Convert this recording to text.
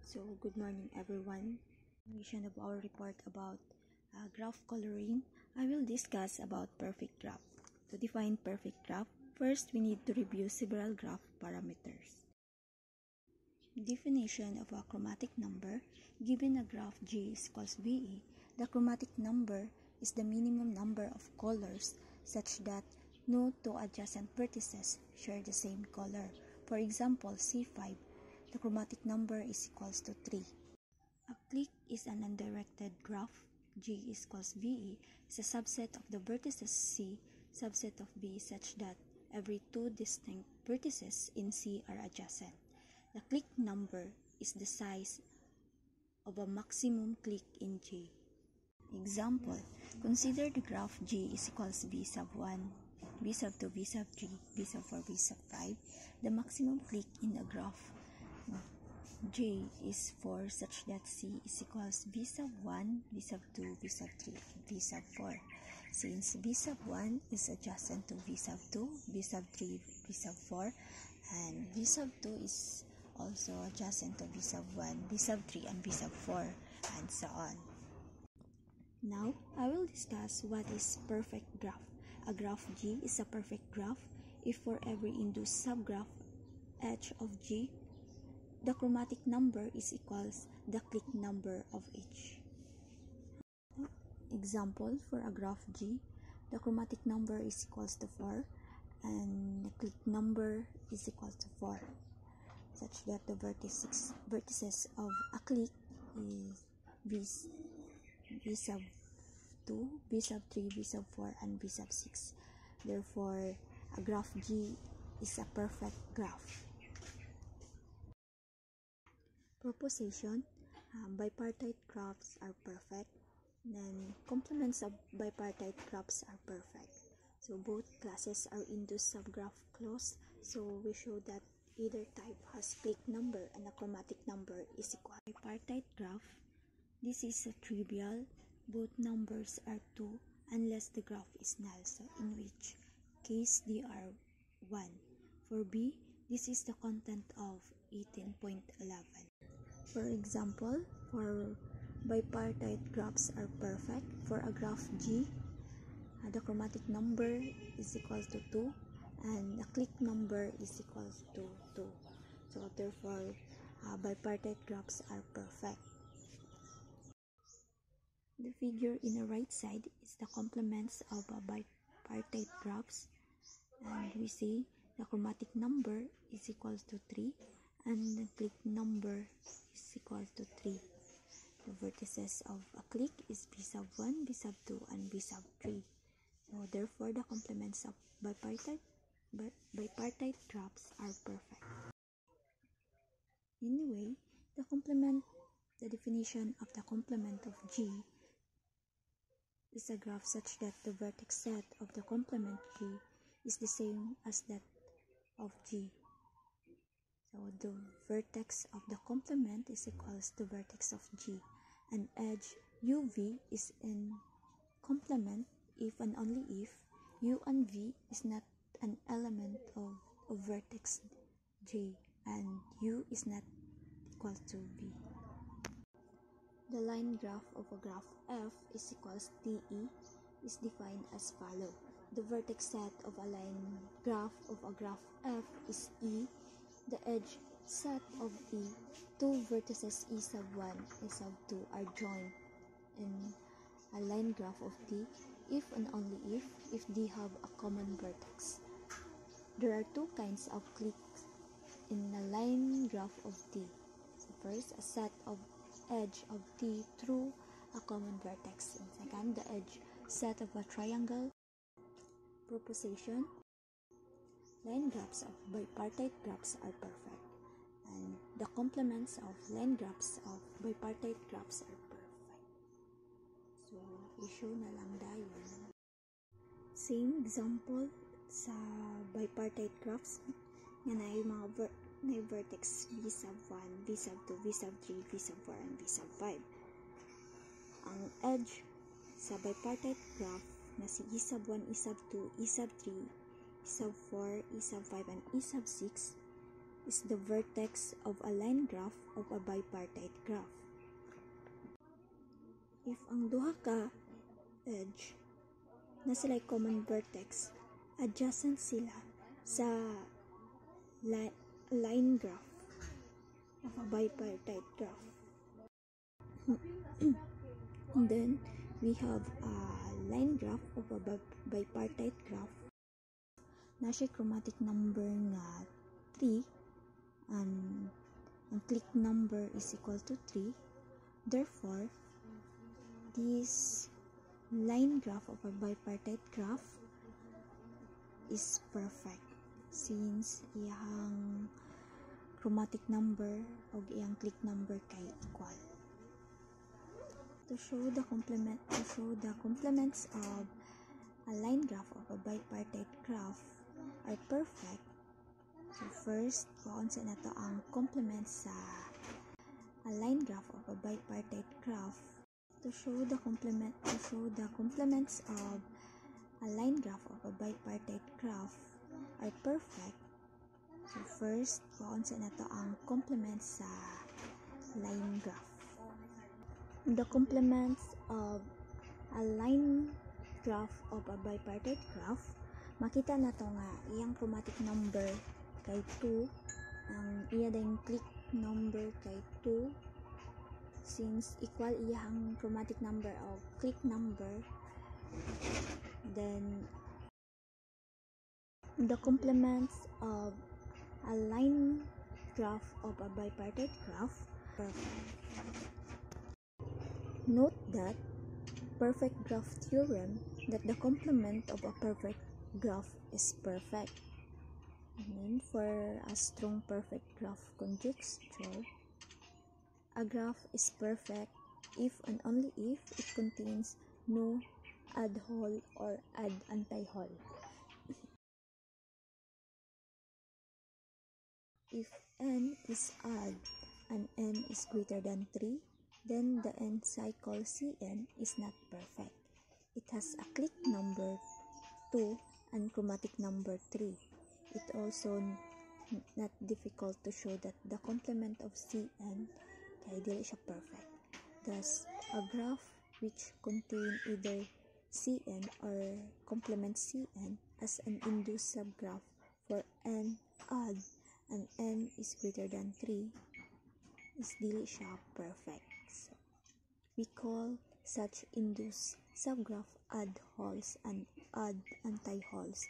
So, good morning everyone. Mission of our report about graph coloring, I will discuss about perfect graph. To define perfect graph, first we need to review several graph parameters. Definition of a chromatic number. Given a graph G is equals VE, the chromatic number is the minimum number of colors such that no two adjacent vertices share the same color. For example, C5, the chromatic number is equals to 3. A clique is an undirected graph. G is equals VE is a subset of the vertices C, subset of B such that every two distinct vertices in C are adjacent. The clique number is the size of a maximum clique in G. Example, consider the graph G is equals V sub 1, V sub 2, V sub 3, V sub 4, V sub 5. The maximum clique in the graph J is 4 such that C is equals V sub 1, V sub 2, V sub 3, V sub 4. Since V sub 1 is adjacent to V sub 2, V sub 3, V sub 4, and V sub 2 is also adjacent to V sub 1, V sub 3, and V sub 4, and so on. Now, I will discuss what is perfect graph. A graph G is a perfect graph if for every induced subgraph H of G, the chromatic number is equals the clique number of H. Example, for a graph G, the chromatic number is equals to 4 and the clique number is equal to 4, such that the vertices of a clique is V sub 2, V sub 3, V sub 4, and V sub 6. Therefore, a graph G is a perfect graph. Proposition, bipartite graphs are perfect, then complements of bipartite graphs are perfect. So both classes are induced subgraph clause, so we show that either type has clique number and a chromatic number is equal. Bipartite graph, this is a trivial, both numbers are 2 unless the graph is null, so in which case they are 1. For B, this is the content of 18.11. For example, for bipartite graphs are perfect. For a graph G, the chromatic number is equal to 2 and the clique number is equal to 2. So therefore, bipartite graphs are perfect. The figure in the right side is the complements of a bipartite graphs, and we see the chromatic number is equal to 3 and the clique number is equal to 3. The vertices of a clique is V sub 1, V sub 2, and V sub 3. So therefore, the complements of bipartite graphs are perfect. Anyway, the definition of the complement of G is a graph such that the vertex set of the complement G is the same as that of G. So the vertex of the complement is equals to vertex of G, and edge UV is in complement if and only if U and V is not an element of vertex J and U is not equal to V. The line graph of a graph F is equals TE is defined as follow. The vertex set of a line graph of a graph F is E. The edge set of E, two vertices E sub 1 and E sub 2 are joined in a line graph of T if and only if they have a common vertex. There are two kinds of cliques in a line graph of T. So first, a set of edge of T through a common vertex, and second, the edge set of a triangle. Proposition, line graphs of bipartite graphs are perfect, and the complements of line graphs of bipartite graphs are perfect. So, issue na lang dayon. Same example sa bipartite graphs nga na mga vertex V sub 1, V sub 2, V sub 3, V sub 4, and V sub 5. Ang edge sa bipartite graph na si E sub 1, E sub 2, E sub 3, E sub 4, E sub 5, and E sub 6, is the vertex of a line graph of a bipartite graph. If ang duha ka edge na sila common vertex, adjacent sila sa line graph of a bipartite graph. And then we have a line graph of a bipartite graph na siya chromatic number nga 3 and ang click number is equal to 3. Therefore, this line graph of a bipartite graph is perfect since iyang chromatic number o iyang click number kay equal. To show the complements of a line graph of a bipartite graph are perfect. So first, kaunsa na to ang complements sa a line graph of a bipartite graph. To show the complements of a line graph of a bipartite graph are perfect. So first, kaunsa na to ang complements sa line graph. The complements of a line graph of a bipartite graph, makita na to nga iyang chromatic number kay 2, ang iya dayong click number kay 2, since equal iyang chromatic number of click number. Then the complements of a line graph of a bipartite graph perfect. Note that perfect graph theorem that the complement of a perfect graph is perfect. And then for a strong perfect graph conjecture, a graph is perfect if and only if it contains no add whole or add anti-whole. If n is odd and n is greater than 3, then the n cycle Cn is not perfect. It has a click number 2 and chromatic number 3. It also not difficult to show that the complement of Cn kay dili siya perfect. Thus, a graph which contain either Cn or complement Cn as an induced subgraph for n odd and n is greater than 3 is dili siya perfect. So, we call such induced subgraph odd wholes and odd anti-wholes